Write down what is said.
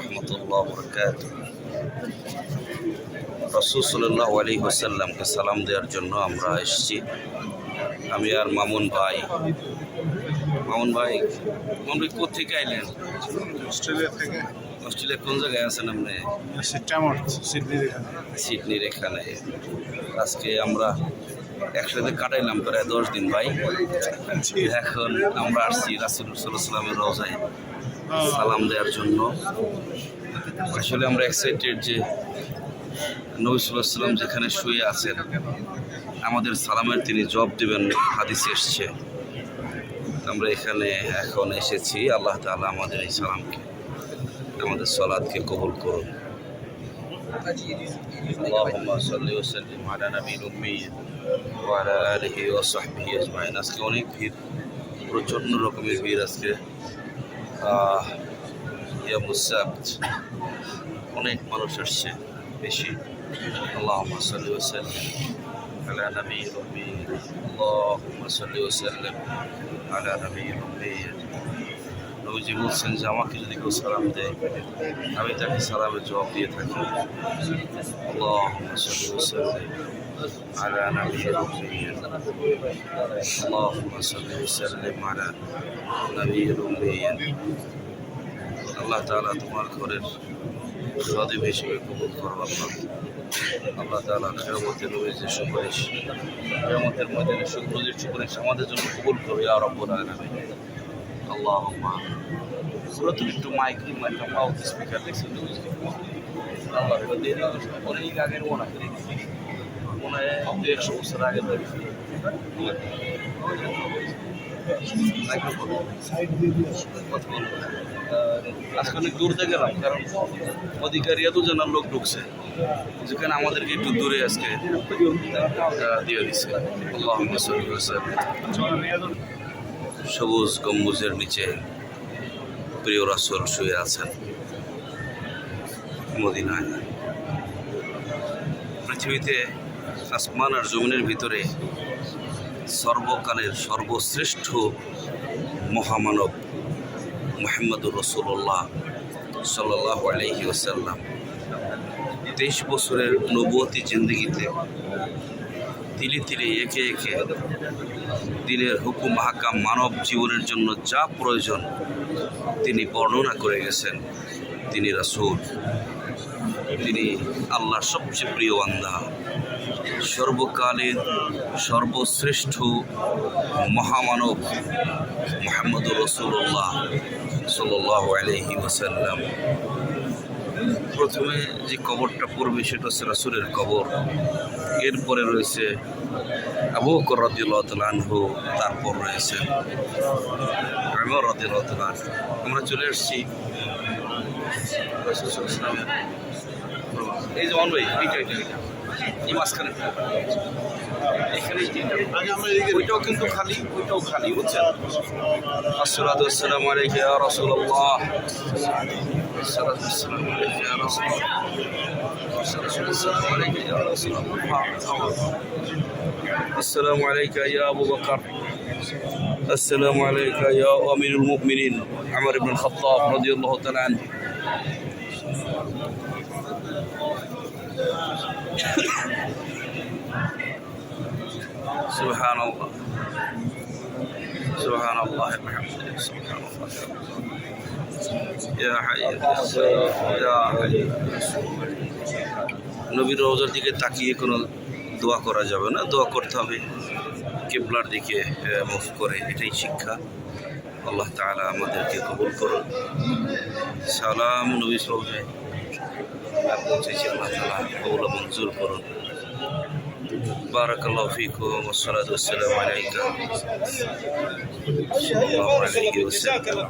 রহমতুল্লাহ বরকাতুহু। রাসূল সাল্লাল্লাহু আলাইহি ওয়াসাল্লামকে সালাম দেওয়ার জন্য আমরা এসেছি, আমি আর মামুন ভাই। মামুন ভাই কোথেকে আইলেন? অস্ট্রেলিয়া থেকে। অস্ট্রেলিয়া কোন জায়গায় আছেন আপনি? সিডনির এখানে। আজকে আমরা একসাথে কাটাইলাম প্রায় 10 দিন ভাই। এখন আমরা আসছি রাসূল সাল্লাল্লাহু আলাইহি ওয়াসাল্লামের রওজায় সালাম দেওয়ার জন্য। আসলে আমরা এক্সাইটেড যে নবী সাল্লাল্লাহু আলাইহি ওয়াসাল্লাম যেখানে শুয়ে আছেন আমাদের সালামের তিনি জবাব দেবেন, হাদিসে এসছে। আমরা এখানে এখন এসেছি। আল্লাহ তাআলা আমাদের এই সালামকে, আমাদের সালাতকে কবুল করুন। আল্লাহুম্মা সাল্লি ওয়া সাল্লিম আলা নবিয়িল উম্মি ওয়া আলা আলিহি ওয়া সাহবিহি আজমাইন। আজকে অনেক ভিড়, প্রচণ্ড রকমের ভিড় আজকে। ইয়াউমুস সাbt, অনেক মানুষ আসছে বেশি। আল্লাহুম্মা সাল্লি ওয়া সাল্লিম আলা নবিয়িল উম্মি। আল্লাহুম্মা সাল্লি ওয়া সাল্লিম আলা নবিয়িল উম্মি। নবীজি বলছেন যে আমাকে যদি কেউ সালাম দেয় আমি তাকে সালামের জবাব দিয়ে থাকি। আল্লাহুম্মা সাল্লি ওয়া সাল্লিম আলা নবিয়িল উম্মি। আল্লাহুম্মা সাল্লি ওয়া সাল্লিম আলা নবিয়িল উম্মি। আল্লাহ তাআলা তোমার ঘরের খাদিম হিসেবে কবুল করো। আল্লাহ তাআলা কিয়ামতের নবীজির সুপারিশ, কিয়ামতের ময়দানে নবীজির সুপারিশ আমাদের জন্য কবুল করো ইয়া রাব্বুল আলামিন। আল্লাহুম্মা পুরো তুমি একটু মাইক মাউথ স্পিকার দেখছেন আল্লাহ দিয়ে অনেক আগের মনে হয় 100 বছর আগে আজকে অনেক দূর থেকে গেলাম, কারণ অধিকারী এত জানার লোক ঢুকছে যেখানে আমাদেরকে একটু দূরে আজকে দিয়ে দিচ্ছে। আল্লাহুম্মা সাল্লি ওয়া সাল্লিম। সবুজ গম্বুজের নিচে প্রিয় রাসূল শুয়ে আছেন মদিনায়। পৃথিবীতে আসমান আর জমিনের ভিতরে সর্বকালের সর্বশ্রেষ্ঠ মহামানব মুহাম্মদুর রাসূলুল্লাহ সাল্লাল্লাহু আলাইহি ওয়াসাল্লাম 23 বছরের নবুয়তি জিন্দেগিতে তিলে তিলে একে একে দিনের হুকুম হাকাম মানব জীবনের জন্য যা প্রয়োজন তিনি বর্ণনা করে গেছেন। তিনি রাসূল, তিনি আল্লাহর সবচেয়ে প্রিয় বান্দা, সর্বকালের সর্বশ্রেষ্ঠ মহামানব মুহাম্মদুর রাসূলুল্লাহ সাল্লাল্লাহু আলাইহি ওয়াসাল্লাম। প্রথমে যে কবরটা পড়বে সেটা হচ্ছে রাসূলের কবর, এরপরে রয়েছে আবু বকর রাদিয়াল্লাহু তাআলা আনহু, তারপর রয়েছে উমর রাদিয়াল্লাহু তাআলা আনহু। আমরা চলে এসেছি রাসূল সাল্লাল্লাহু আলাইহি ওয়াসাল্লামের এই যে অনভাই এইটা এই মাঝখানে এখানে ওইটাও কিন্তু খালি, ওইটাও খালি, বুঝছেন? আসসালাতু ওয়াসসালামু আলাইকা ইয়া রাসূলুল্লাহ। আসসালাতু ওয়াসসালামু আলাইকা ইয়া রাসূলুল্লাহ। আসসালাতু ওয়াসসালামু আলাইকা ইয়া রাসূলুল্লাহ। আসসালামু আলাইকা ইয়া আবু বকর। আসসালামু আলাইকা ইয়া আমিরুল মুমিনিন উমর ইবনে আল-খাত্তাব রাদিয়াল্লাহু তাআলা আনহু। সুবহানাল্লাহ সুবহানাল্লাহ বিহামদিহি সুবহানাল্লাহ ইয়া হায়্যু ইয়া হায়্যু। নবীর রওজার দিকে তাকিয়ে কোনো দোয়া করা যাবে না, দোয়া করতে হবে কিবলার দিকে মুখ করে, এটাই শিক্ষা। আল্লাহ তাআলা আমাদেরকে কবুল করুন। সালাম নবী রওজায় পৌঁছেছি, আল্লাহ তাআলা কবুল মঞ্জুর করুন। বারাকাল্লাহু ফীকুম ওয়া সলাতু ওয়াসসালামু আলাইকা সাল্লাল্লাহু আলাইহি ওয়াসাল্লাম।